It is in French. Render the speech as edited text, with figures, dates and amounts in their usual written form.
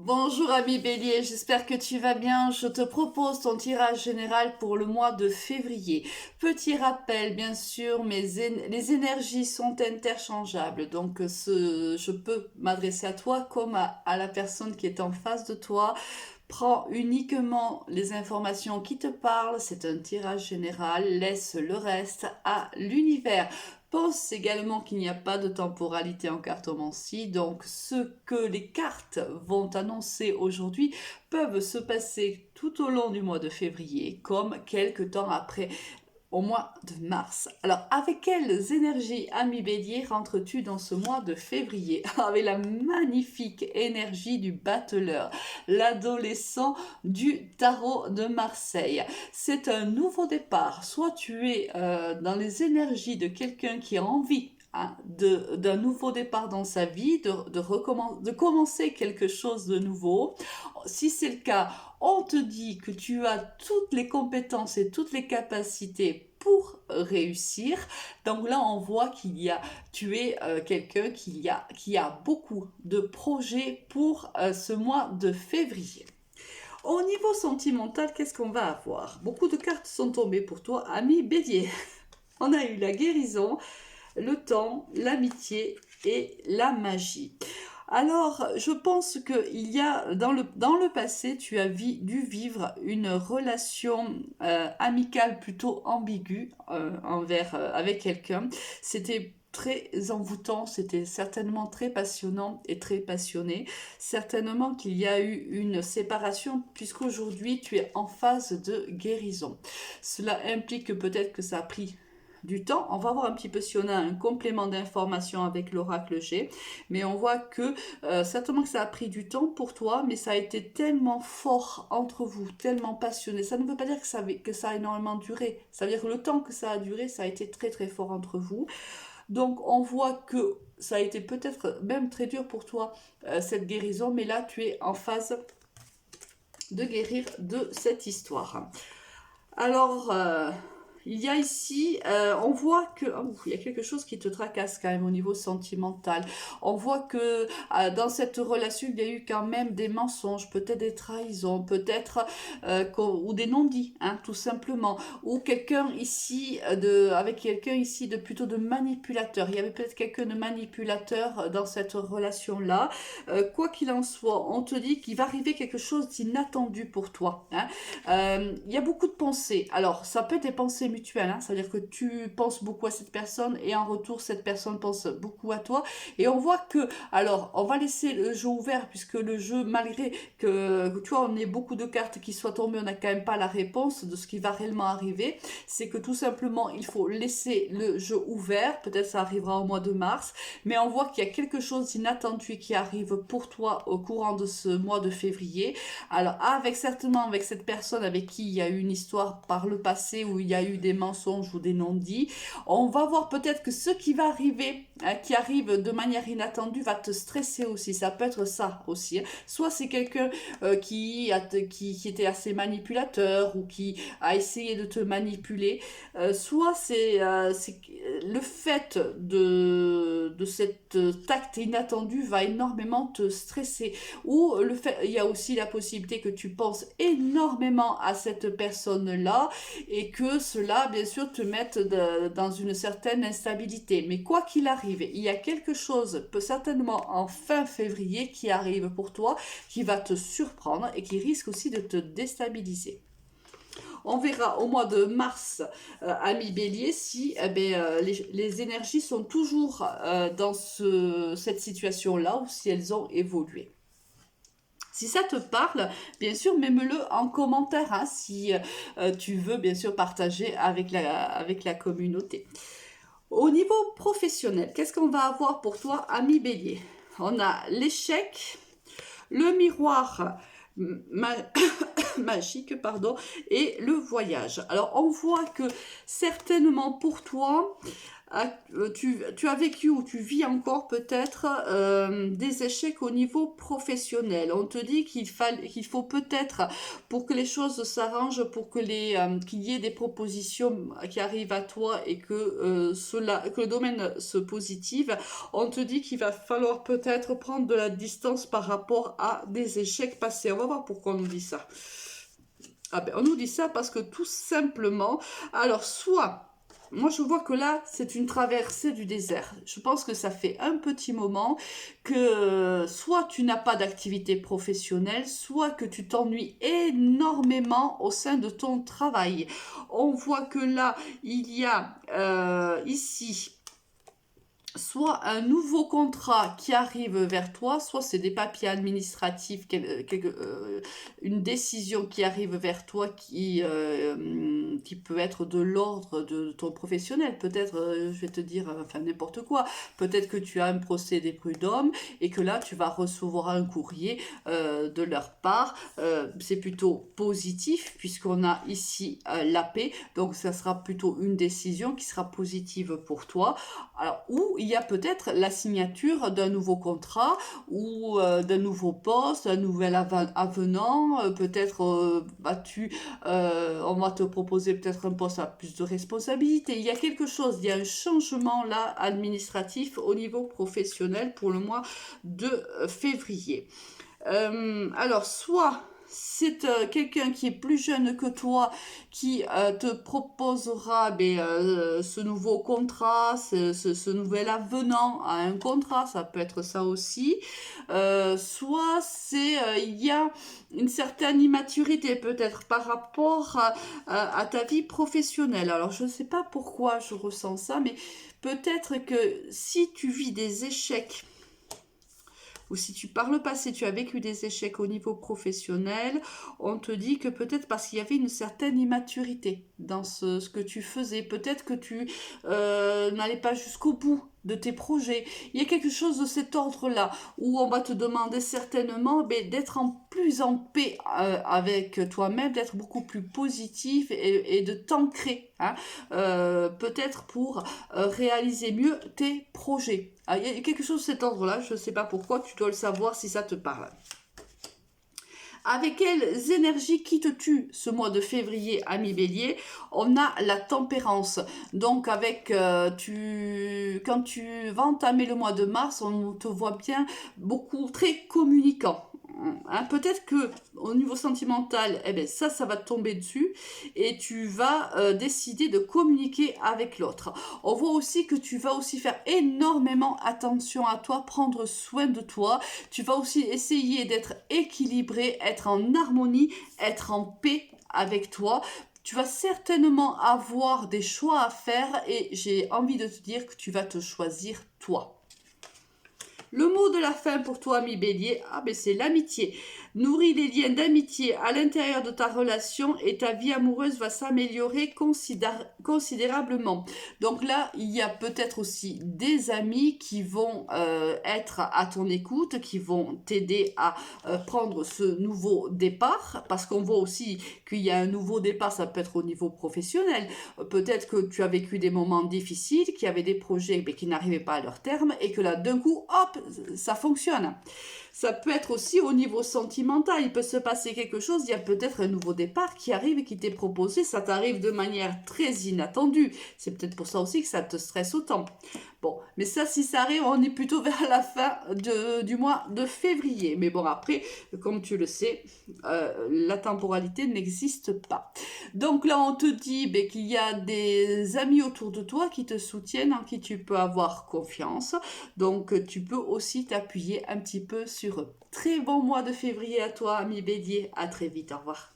Bonjour ami Bélier, j'espère que tu vas bien. Je te propose ton tirage général pour le mois de février. Petit rappel, bien sûr, les énergies sont interchangeables. Donc, je peux m'adresser à toi comme à la personne qui est en face de toi. Prends uniquement les informations qui te parlent, c'est un tirage général, laisse le reste à l'univers. Pense également qu'il n'y a pas de temporalité en cartomancie, donc ce que les cartes vont annoncer aujourd'hui peuvent se passer tout au long du mois de février comme quelques temps après au mois de mars. Alors, avec quelles énergies, ami Bélier, rentres-tu dans ce mois de février? Avec la magnifique énergie du battleur, l'adolescent du tarot de Marseille. C'est un nouveau départ. Soit tu es dans les énergies de quelqu'un qui a envie d'un nouveau départ dans sa vie, de commencer quelque chose de nouveau. Si c'est le cas, on te dit que tu as toutes les compétences et toutes les capacités pour réussir. Donc là, on voit tu es quelqu'un qui a beaucoup de projets pour ce mois de février. Au niveau sentimental, qu'est-ce qu'on va avoir? Beaucoup de cartes sont tombées pour toi, ami Bélier. On a eu la guérison, le temps, l'amitié et la magie. Alors, je pense que il y a dans le passé, tu as dû vivre une relation amicale plutôt ambiguë avec quelqu'un. C'était très envoûtant, c'était certainement très passionnant et très passionné. Certainement qu'il y a eu une séparation puisqu'aujourd'hui tu es en phase de guérison. Cela implique que peut-être que ça a pris du temps. On va voir un petit peu si on a un complément d'information avec l'oracle G, mais on voit que certainement que ça a pris du temps pour toi, mais ça a été tellement fort entre vous, tellement passionné. Ça ne veut pas dire que ça a énormément duré. Ça veut dire que le temps que ça a duré, ça a été très très fort entre vous. Donc on voit que ça a été peut-être même très dur pour toi, cette guérison, mais là tu es en phase de guérir de cette histoire. Alors, il y a ici, on voit que il y a quelque chose qui te tracasse quand même au niveau sentimental. On voit que dans cette relation, il y a eu quand même des mensonges, peut-être des trahisons, peut-être ou des non-dits, hein, tout simplement. Ou quelqu'un ici avec quelqu'un ici de plutôt de manipulateur. Il y avait peut-être quelqu'un de manipulateur dans cette relation-là. Quoi qu'il en soit, on te dit qu'il va arriver quelque chose d'inattendu pour toi. Hein. Il y a beaucoup de pensées. Alors, ça peut être des pensées mutuelles, hein, c'est-à-dire que tu penses beaucoup à cette personne et en retour, cette personne pense beaucoup à toi. Et on voit que, alors, on va laisser le jeu ouvert puisque le jeu, malgré que, tu vois, on ait beaucoup de cartes qui soient tombées, on n'a quand même pas la réponse de ce qui va réellement arriver. C'est que tout simplement, il faut laisser le jeu ouvert. Peut-être ça arrivera au mois de mars. Mais on voit qu'il y a quelque chose d'inattendu qui arrive pour toi au courant de ce mois de février. Alors, certainement avec cette personne avec qui il y a eu une histoire par le passé où il y a eu des mensonges ou des non-dits, on va voir peut-être que ce qui va arriver, hein, qui arrive de manière inattendue, va te stresser aussi. Ça peut être ça aussi. Hein. Soit c'est quelqu'un qui était assez manipulateur ou qui a essayé de te manipuler, soit c'est le fait de cette tact inattendu va énormément te stresser. Ou il y a aussi la possibilité que tu penses énormément à cette personne-là et que cela, bien sûr, te mette dans une certaine instabilité. Mais quoi qu'il arrive, il y a quelque chose, peut certainement en fin février, qui arrive pour toi, qui va te surprendre et qui risque aussi de te déstabiliser. On verra au mois de mars, ami Bélier, si les énergies sont toujours dans cette situation-là ou si elles ont évolué. Si ça te parle, bien sûr, mets-le en commentaire hein, si tu veux bien sûr partager avec la communauté. Au niveau professionnel, qu'est-ce qu'on va avoir pour toi, ami Bélier? On a l'échec, le miroir magique, et le voyage. Alors, on voit que certainement pour toi, tu as vécu ou tu vis encore peut-être des échecs au niveau professionnel. On te dit qu'il faut peut-être, pour que les choses s'arrangent, pour que qu'il y ait des propositions qui arrivent à toi et que le domaine se positive, on te dit qu'il va falloir peut-être prendre de la distance par rapport à des échecs passés. On va voir pourquoi on nous dit ça. Ah ben, on nous dit ça parce que tout simplement, alors soit... Moi, je vois que là, c'est une traversée du désert. Je pense que ça fait un petit moment que soit tu n'as pas d'activité professionnelle, soit que tu t'ennuies énormément au sein de ton travail. On voit que là, il y a ici soit un nouveau contrat qui arrive vers toi, soit c'est des papiers administratifs, une décision qui arrive vers toi qui peut être de l'ordre de ton professionnel. Peut-être, je vais te dire, enfin n'importe quoi, peut-être que tu as un procès des prud'hommes et que là tu vas recevoir un courrier de leur part. C'est plutôt positif puisqu'on a ici la paix, donc ça sera plutôt une décision qui sera positive pour toi. Alors, ou il y a peut-être la signature d'un nouveau contrat ou d'un nouveau poste, un nouvel avenant, peut-être on va te proposer peut-être un poste à plus de responsabilité. Il y a quelque chose, il y a un changement là administratif au niveau professionnel pour le mois de février. Alors, soit c'est quelqu'un qui est plus jeune que toi qui te proposera ce nouveau contrat, ce nouvel avenant à un contrat, ça peut être ça aussi. Soit il y a une certaine immaturité peut-être par rapport à ta vie professionnelle. Alors je ne sais pas pourquoi je ressens ça, mais peut-être que si tu vis des échecs, ou si par le passé tu as vécu des échecs au niveau professionnel, on te dit que peut-être parce qu'il y avait une certaine immaturité dans ce que tu faisais, peut-être que tu n'allais pas jusqu'au bout de tes projets. Il y a quelque chose de cet ordre-là où on va te demander certainement d'être plus en paix avec toi-même, d'être beaucoup plus positif et de t'ancrer, hein, peut-être pour réaliser mieux tes projets. Ah, il y a quelque chose de cet ordre-là, je ne sais pas pourquoi, tu dois le savoir si ça te parle. Avec quelles énergies quittes-tu ce mois de février, ami Bélier? On a la tempérance. Donc quand tu vas entamer le mois de mars, on te voit bien beaucoup très communicant. Hein, peut-être que au niveau sentimental, ça va te tomber dessus et tu vas décider de communiquer avec l'autre. On voit aussi que tu vas aussi faire énormément attention à toi, prendre soin de toi. Tu vas aussi essayer d'être équilibré, être en harmonie, être en paix avec toi. Tu vas certainement avoir des choix à faire et j'ai envie de te dire que tu vas te choisir toi. Le mot de la fin pour toi, ami Bélier, c'est l'amitié. Nourris les liens d'amitié à l'intérieur de ta relation et ta vie amoureuse va s'améliorer considérablement. Donc là, il y a peut-être aussi des amis qui vont être à ton écoute, qui vont t'aider à prendre ce nouveau départ, parce qu'on voit aussi qu'il y a un nouveau départ, ça peut être au niveau professionnel. Peut-être que tu as vécu des moments difficiles, qu'il y avait des projets qui n'arrivaient pas à leur terme et que là, d'un coup, hop, ça fonctionne. Ça peut être aussi au niveau sentimental, il peut se passer quelque chose, il y a peut-être un nouveau départ qui arrive et qui t'est proposé, ça t'arrive de manière très inattendue. C'est peut-être pour ça aussi que ça te stresse autant. Bon, mais ça, si ça arrive, on est plutôt vers la fin du mois de février. Mais bon, après, comme tu le sais, la temporalité n'existe pas. Donc là, on te dit qu'il y a des amis autour de toi qui te soutiennent, en qui tu peux avoir confiance. Donc, tu peux aussi t'appuyer un petit peu sur eux. Très bon mois de février à toi, ami Bélier. À très vite. Au revoir.